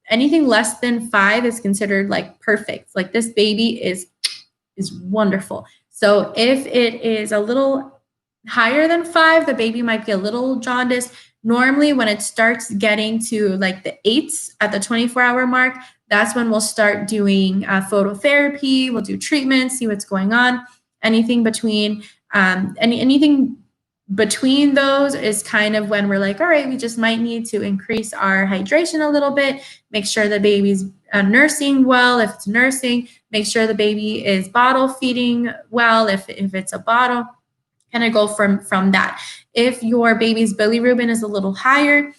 anything less than 5 is considered like perfect. Like this baby is wonderful. So if it is a little higher than 5, the baby might be a little jaundiced. Normally when it starts getting to like the 8s at the 24-hour mark, that's when we'll start doing phototherapy. We'll do treatment, see what's going on. Anything between anything between those is kind of when we're like, all right, we just might need to increase our hydration a little bit, make sure the baby's nursing well. If it's nursing, make sure the baby is bottle feeding well. If it's a bottle, kind of go from that. If your baby's bilirubin is a little higher,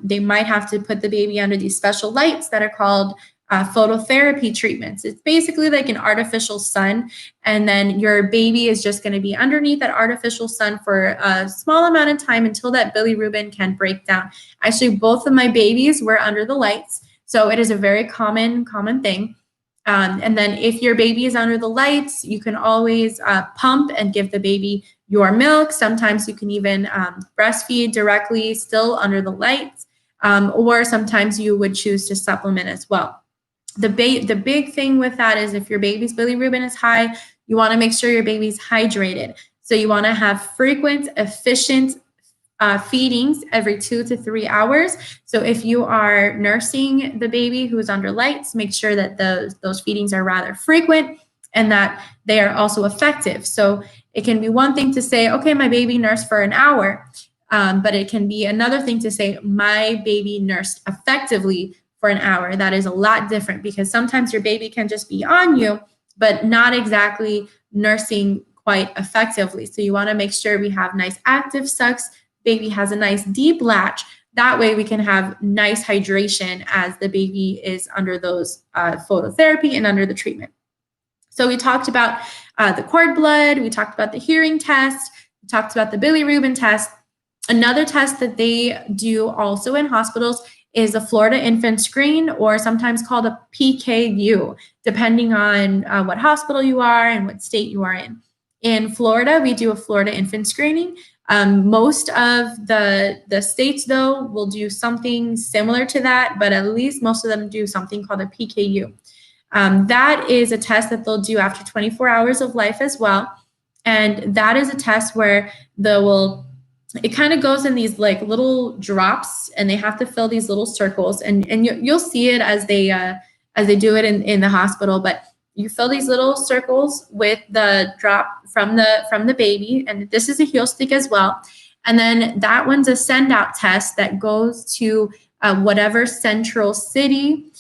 they might have to put the baby under these special lights that are called phototherapy treatments. It's basically like an artificial sun, and then your baby is just going to be underneath that artificial sun for a small amount of time until that bilirubin can break down. Actually, both of my babies were under the lights, so it is a very common thing. And then if your baby is under the lights, you can always pump and give the baby your milk. Sometimes you can even breastfeed directly still under the lights, or sometimes you would choose to supplement as well. The big thing with that is if your baby's bilirubin is high, you want to make sure your baby's hydrated. So you want to have frequent, efficient feedings every 2 to 3 hours. So if you are nursing the baby who's under lights, make sure that those feedings are rather frequent and that they are also effective. So it can be one thing to say, okay, my baby nursed for an hour, but it can be another thing to say, my baby nursed effectively for an hour. That is a lot different, because sometimes your baby can just be on you, but not exactly nursing quite effectively. So you want to make sure we have nice active sucks, baby has a nice deep latch. That way we can have nice hydration as the baby is under those phototherapy and under the treatment. So we talked about the cord blood, we talked about the hearing test, we talked about the bilirubin test. Another test that they do also in hospitals is a Florida infant screen, or sometimes called a PKU, depending on what hospital you are and what state you are in. In Florida, we do a Florida infant screening. Most of the states, though, will do something similar to that, but at least most of them do something called a PKU. That is a test that they'll do after 24 hours of life as well. And that is a test where it kind of goes in these like little drops, and they have to fill these little circles, and you'll see it as they do it in the hospital, but you fill these little circles with the drop from the baby, and this is a heel stick as well. And then that one's a send out test that goes to whatever central city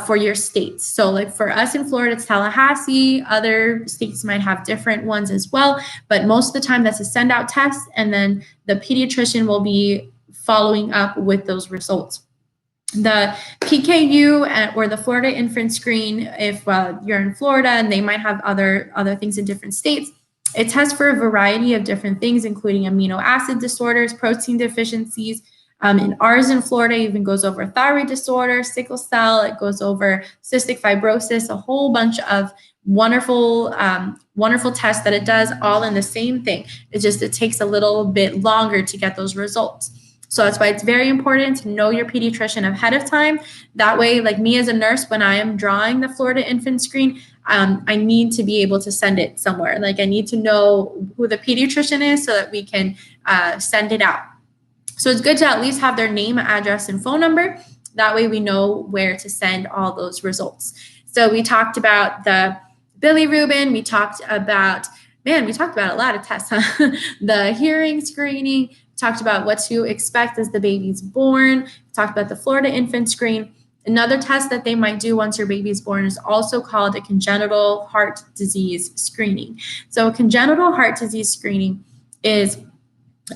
for your state. So like for us in Florida, it's Tallahassee. Other states might have different ones as well, but most of the time that's a send out test. And then the pediatrician will be following up with those results. The PKU or the Florida infant screen, if you're in Florida, and they might have other things in different states, it tests for a variety of different things, including amino acid disorders, protein deficiencies. In ours in Florida, it even goes over thyroid disorder, sickle cell. It goes over cystic fibrosis, a whole bunch of wonderful tests that it does, all in the same thing. It takes a little bit longer to get those results. So that's why it's very important to know your pediatrician ahead of time. That way, like me as a nurse, when I am drawing the Florida infant screen, I need to be able to send it somewhere. Like I need to know who the pediatrician is so that we can send it out. So it's good to at least have their name, address, and phone number. That way we know where to send all those results. So we talked about the bilirubin. We talked about a lot of tests, huh? The hearing screening. Talked about what to expect as the baby's born. Talked about the Florida infant screen. Another test that they might do once your baby is born is also called a congenital heart disease screening. So congenital heart disease screening is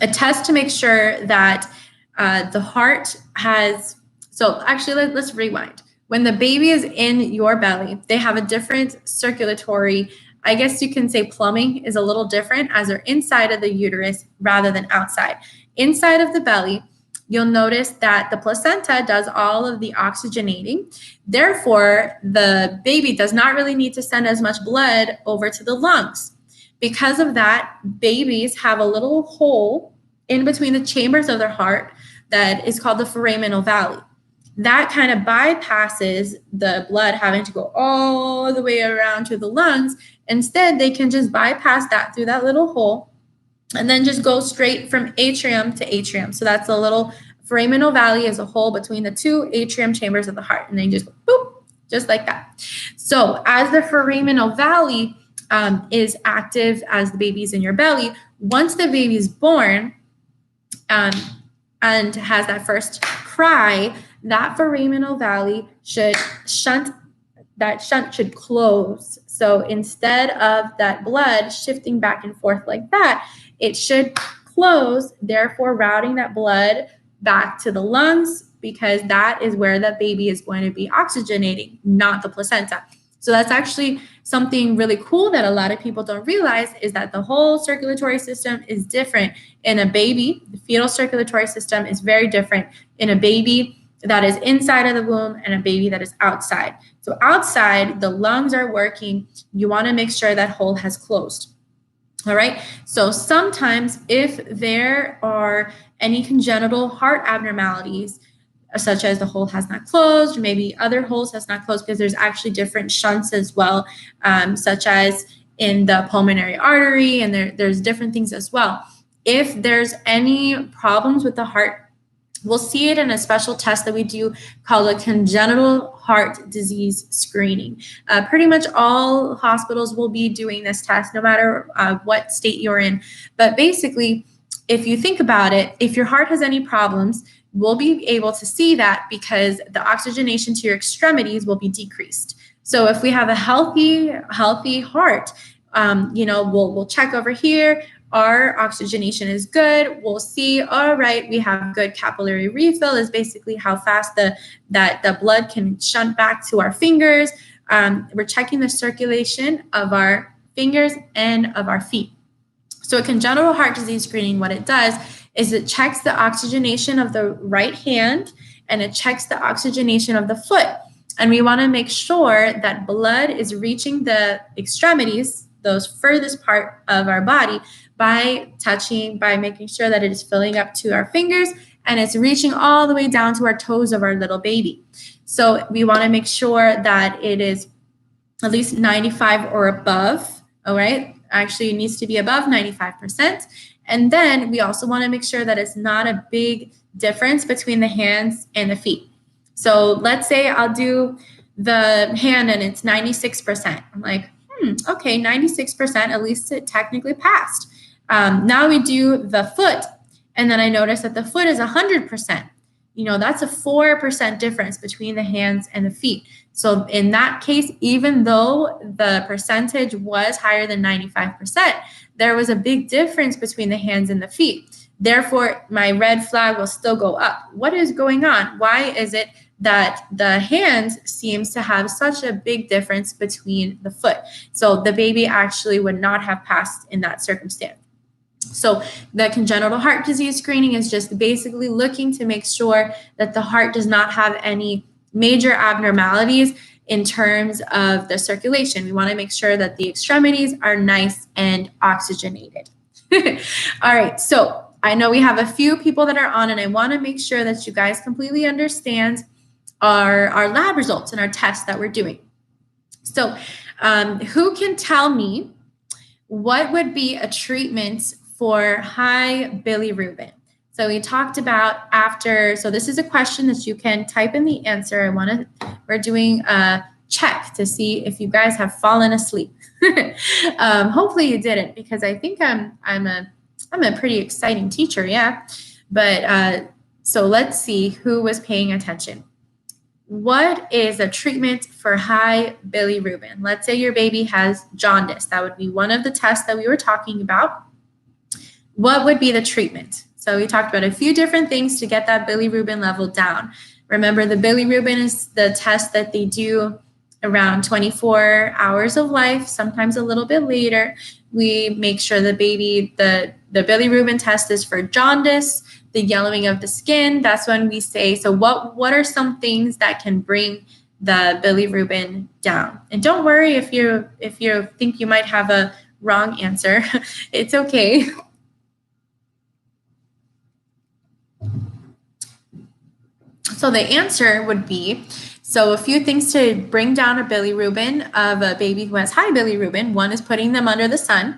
a test to make sure that the heart has, so actually let's rewind. When the baby is in your belly, they have a different circulatory, I guess you can say plumbing is a little different as they're inside of the uterus rather than outside. Inside of the belly, you'll notice that the placenta does all of the oxygenating. Therefore, the baby does not really need to send as much blood over to the lungs. Because of that, babies have a little hole in between the chambers of their heart that is called the Foramen Ovale. That kind of bypasses the blood having to go all the way around to the lungs. Instead, they can just bypass that through that little hole and then just go straight from atrium to atrium. So that's a little Foramen Ovale is a hole between the two atrium chambers of the heart. And then you just go boop, just like that. So as the Foramen Ovale is active as the baby's in your belly, once the baby's born and has that first cry, that Foramen Ovale should shunt should close. So instead of that blood shifting back and forth like that, it should close, therefore routing that blood back to the lungs, because that is where the baby is going to be oxygenating, not the placenta. So that's actually something really cool that a lot of people don't realize, is that the whole circulatory system is different in a baby. The fetal circulatory system is very different in a baby that is inside of the womb and a baby that is outside. So outside, the lungs are working. You want to make sure that hole has closed. All right. So sometimes if there are any congenital heart abnormalities, such as the hole has not closed, or maybe other holes has not closed, because there's actually different shunts as well, such as in the pulmonary artery, and there's different things as well. If there's any problems with the heart, we'll see it in a special test that we do called a congenital heart disease screening. Pretty much all hospitals will be doing this test, no matter what state you're in. But basically, if you think about it, if your heart has any problems, we'll be able to see that because the oxygenation to your extremities will be decreased. So if we have a healthy heart, we'll check over here. Our oxygenation is good. We'll see, all right, we have good capillary refill, is basically how fast the blood can shunt back to our fingers. We're checking the circulation of our fingers and of our feet. So a congenital heart disease screening, what it does is it checks the oxygenation of the right hand and it checks the oxygenation of the foot. And we want to make sure that blood is reaching the extremities, those furthest part of our body, by making sure that it is filling up to our fingers and it's reaching all the way down to our toes of our little baby. So we want to make sure that it is at least 95 or above. All right. Actually, it needs to be above 95%. And then we also want to make sure that it's not a big difference between the hands and the feet. So let's say I'll do the hand and it's 96%. I'm like, okay, 96%, at least it technically passed. Now we do the foot, and then I notice that the foot is 100%. That's a 4% difference between the hands and the feet. So in that case, even though the percentage was higher than 95%, there was a big difference between the hands and the feet. Therefore, my red flag will still go up. What is going on? Why is it that the hand seems to have such a big difference between the foot? So the baby actually would not have passed in that circumstance. So the congenital heart disease screening is just basically looking to make sure that the heart does not have any major abnormalities in terms of the circulation. We want to make sure that the extremities are nice and oxygenated. All right, so I know we have a few people that are on, and I want to make sure that you guys completely understand our lab results and our tests that we're doing. So who can tell me what would be a treatment for high bilirubin? So we talked about so this is a question that you can type in the answer. We're doing a check to see if you guys have fallen asleep. Hopefully you didn't, because I think I'm a pretty exciting teacher, yeah. But so let's see who was paying attention. what is a treatment for high bilirubin? Let's say your baby has jaundice. That would be one of the tests that we were talking about. What would be the treatment? So we talked about a few different things to get that bilirubin level down. Remember, the bilirubin is the test that they do around 24 hours of life, sometimes a little bit later. We make sure the bilirubin test is for jaundice, the yellowing of the skin. That's when we say, so what are some things that can bring the bilirubin down? And don't worry if you think you might have a wrong answer. It's okay. So the answer would be, so a few things to bring down a bilirubin of a baby who has high bilirubin. One is putting them under the sun.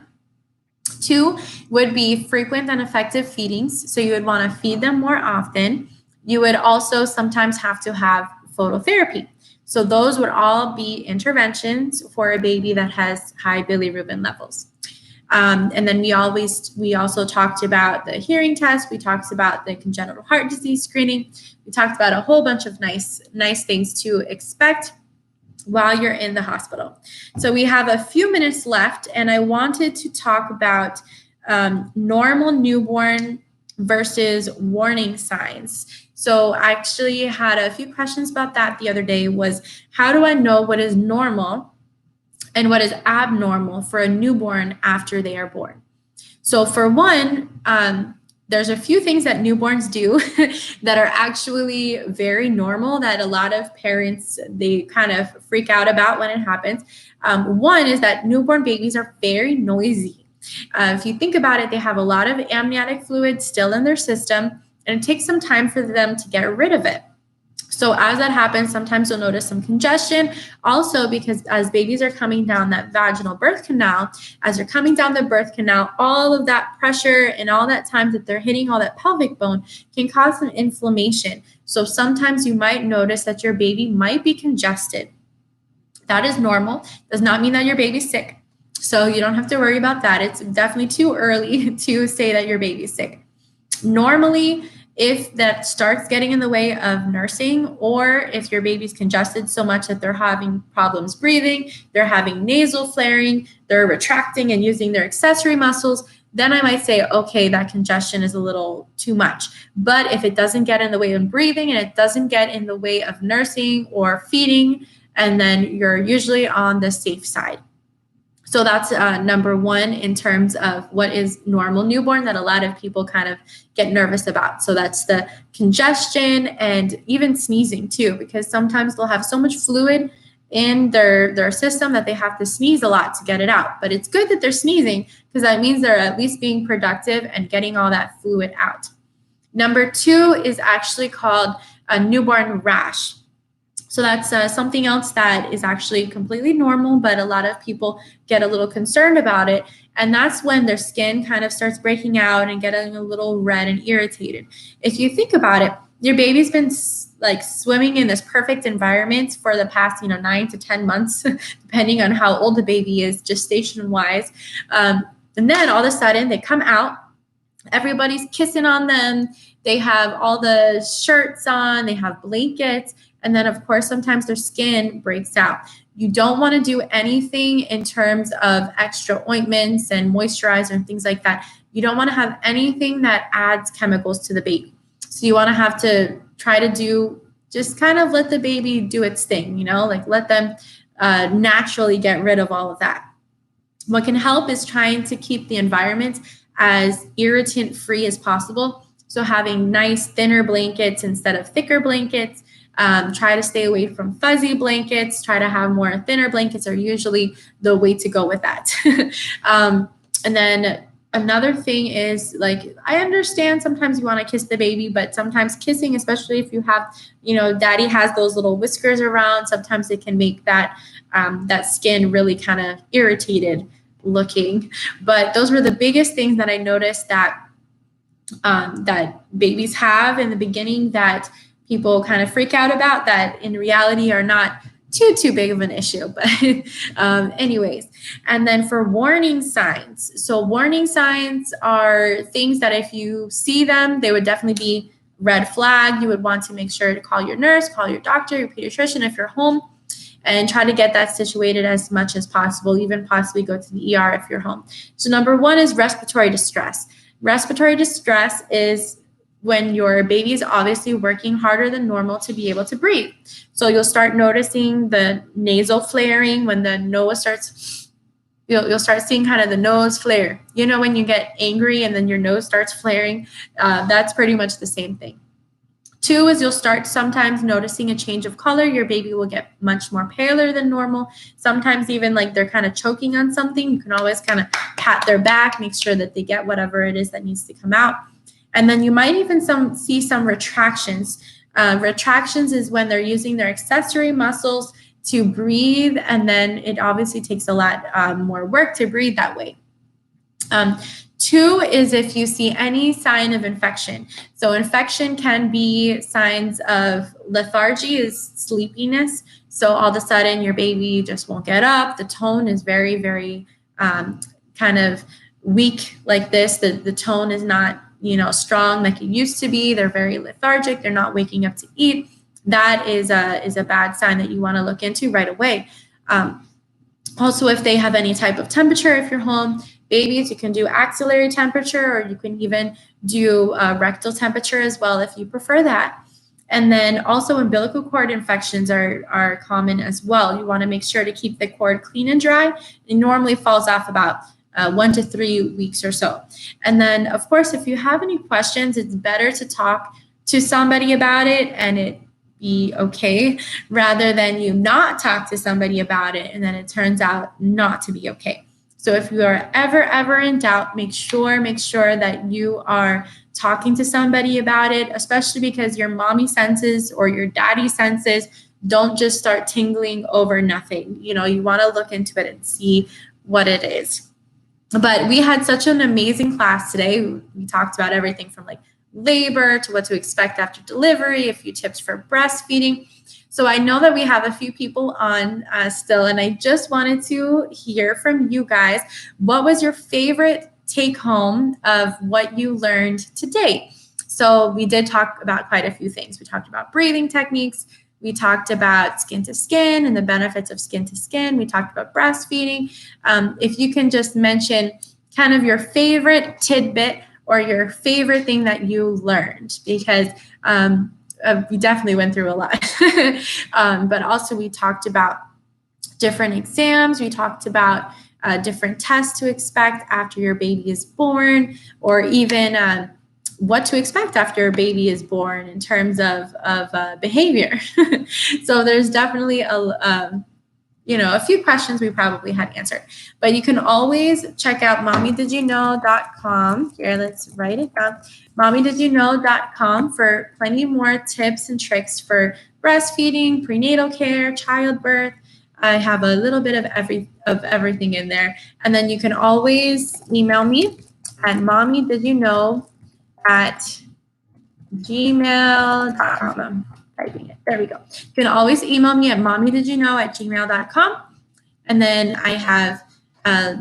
2 would be frequent and effective feedings. So you would want to feed them more often. You would also sometimes have to have phototherapy. So those would all be interventions for a baby that has high bilirubin levels. And then we also talked about the hearing test. We talked about the congenital heart disease screening. We talked about a whole bunch of nice things to expect while you're in the hospital. So we have a few minutes left, and I wanted to talk about normal newborn versus warning signs. So I actually had a few questions about that the other day. Was how do I know what is normal and what is abnormal for a newborn after they are born? So for one, there's a few things that newborns do that are actually very normal that a lot of parents, they kind of freak out about when it happens. One is that newborn babies are very noisy. If you think about it, they have a lot of amniotic fluid still in their system, and it takes some time for them to get rid of it. So as that happens, sometimes you'll notice some congestion. Also, because as babies are coming down that vaginal birth canal, as they're coming down the birth canal, all of that pressure and all that time that they're hitting all that pelvic bone can cause some inflammation. So sometimes you might notice that your baby might be congested. That is normal. Does not mean that your baby's sick. So you don't have to worry about that. It's definitely too early to say that your baby's sick. Normally, if that starts getting in the way of nursing, or if your baby's congested so much that they're having problems breathing, they're having nasal flaring, they're retracting and using their accessory muscles, then I might say, okay, that congestion is a little too much. But if it doesn't get in the way of breathing and it doesn't get in the way of nursing or feeding, and then you're usually on the safe side. So that's number one in terms of what is normal newborn that a lot of people kind of get nervous about. So that's the congestion and even sneezing too, because sometimes they'll have so much fluid in their system that they have to sneeze a lot to get it out. But it's good that they're sneezing because that means they're at least being productive and getting all that fluid out. Number 2 is actually called a newborn rash. So that's something else that is actually completely normal, but a lot of people get a little concerned about it. And that's when their skin kind of starts breaking out and getting a little red and irritated. If you think about it, your baby's been like swimming in this perfect environment for the past, 9 to 10 months, depending on how old the baby is, gestation wise. And then all of a sudden they come out, everybody's kissing on them. They have all the shirts on, they have blankets. And then, of course, sometimes their skin breaks out. You don't want to do anything in terms of extra ointments and moisturizer and things like that. You don't want to have anything that adds chemicals to the baby. So you want to have to try to just kind of let the baby do its thing, like let them naturally get rid of all of that. What can help is trying to keep the environment as irritant-free as possible. So having nice, thinner blankets instead of thicker blankets. Try to stay away from fuzzy blankets. Try to have more thinner blankets are usually the way to go with that. And then another thing is, like, I understand sometimes you want to kiss the baby, but sometimes kissing, especially if you have, daddy has those little whiskers around, sometimes it can make that skin really kind of irritated looking. But those were the biggest things that I noticed that babies have in the beginning that people kind of freak out about, that in reality are not too big of an issue. But anyways, and then for warning signs. So warning signs are things that if you see them, they would definitely be red flag, you would want to make sure to call your nurse, call your doctor, your pediatrician if you're home, and try to get that situated as much as possible, even possibly go to the ER if you're home. So number one is respiratory distress. Respiratory distress is when your baby is obviously working harder than normal to be able to breathe. So you'll start noticing the nasal flaring when the nose starts, you'll start seeing kind of the nose flare. You know, when you get angry and then your nose starts flaring, that's pretty much the same thing. Two is you'll start sometimes noticing a change of color. Your baby will get much more paler than normal. Sometimes even like they're kind of choking on something. You can always kind of pat their back, make sure that they get whatever it is that needs to come out. And then you might even see some retractions. Retractions is when they're using their accessory muscles to breathe, and then it obviously takes a lot more work to breathe that way. Two is if you see any sign of infection. So infection can be signs of lethargy, is sleepiness. So all of a sudden your baby just won't get up. The tone is very, very kind of weak like this. The tone is not, strong like it used to be. They're very lethargic. They're not waking up to eat. That is a bad sign that you want to look into right away. Also, if they have any type of temperature, if you're home, babies, you can do axillary temperature, or you can even do rectal temperature as well if you prefer that. And then also umbilical cord infections are common as well. You want to make sure to keep the cord clean and dry. It normally falls off about 1 to 3 weeks or so. And then, of course, if you have any questions, it's better to talk to somebody about it and it be okay, rather than you not talk to somebody about it and then it turns out not to be okay. So if you are ever in doubt, make sure that you are talking to somebody about it, especially because your mommy senses or your daddy senses don't just start tingling over nothing. You want to look into it and see what it is. But we had such an amazing class today. We talked about everything from like labor to what to expect after delivery, a few tips for breastfeeding. So I know that we have a few people on still, and I just wanted to hear from you guys. What was your favorite take home of what you learned today? So we did talk about quite a few things. We talked about breathing techniques. We talked about skin to skin and the benefits of skin to skin. We talked about breastfeeding. If you can just mention kind of your favorite tidbit or your favorite thing that you learned, because we definitely went through a lot. But also we talked about different exams. We talked about different tests to expect after your baby is born, or even what to expect after a baby is born in terms of behavior. So there's definitely a few questions we probably had answered. But you can always check out mommydidyouknow.com. Here, let's write it down. mommydidyouknow.com for plenty more tips and tricks for breastfeeding, prenatal care, childbirth. I have a little bit of everything in there. And then you can always email me at mommydidyouknow@gmail.com. I'm typing it. There we go. You can always email me at mommydidyouknow@gmail.com. And then I have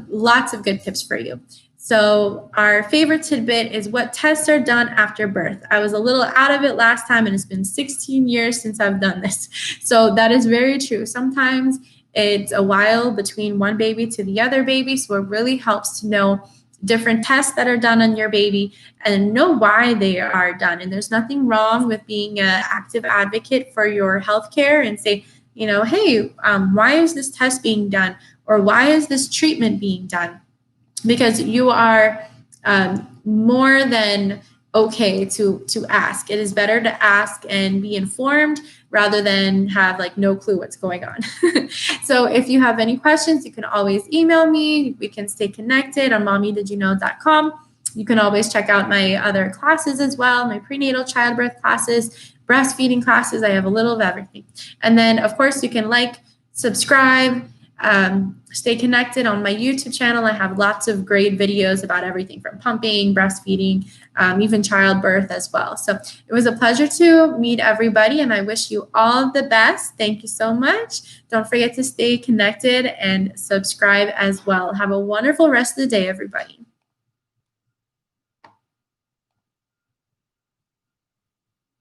lots of good tips for you. So our favorite tidbit is what tests are done after birth. I was a little out of it last time, and it's been 16 years since I've done this. So that is very true. Sometimes it's a while between one baby to the other baby. So it really helps to know different tests that are done on your baby and know why they are done. And there's nothing wrong with being an active advocate for your healthcare and say, hey, why is this test being done? Or why is this treatment being done? Because you are more than okay to ask. It is better to ask and be informed rather than have no clue what's going on. So if you have any questions, you can always email me. We can stay connected on mommydidyouknow.com. You can always check out my other classes as well, my prenatal childbirth classes, breastfeeding classes. I have a little of everything. And then, of course, you can subscribe, stay connected on my YouTube channel. I have lots of great videos about everything from pumping, breastfeeding, even childbirth as well. So it was a pleasure to meet everybody, and I wish you all the best. Thank you so much. Don't forget to stay connected and subscribe as well. Have a wonderful rest of the day, everybody.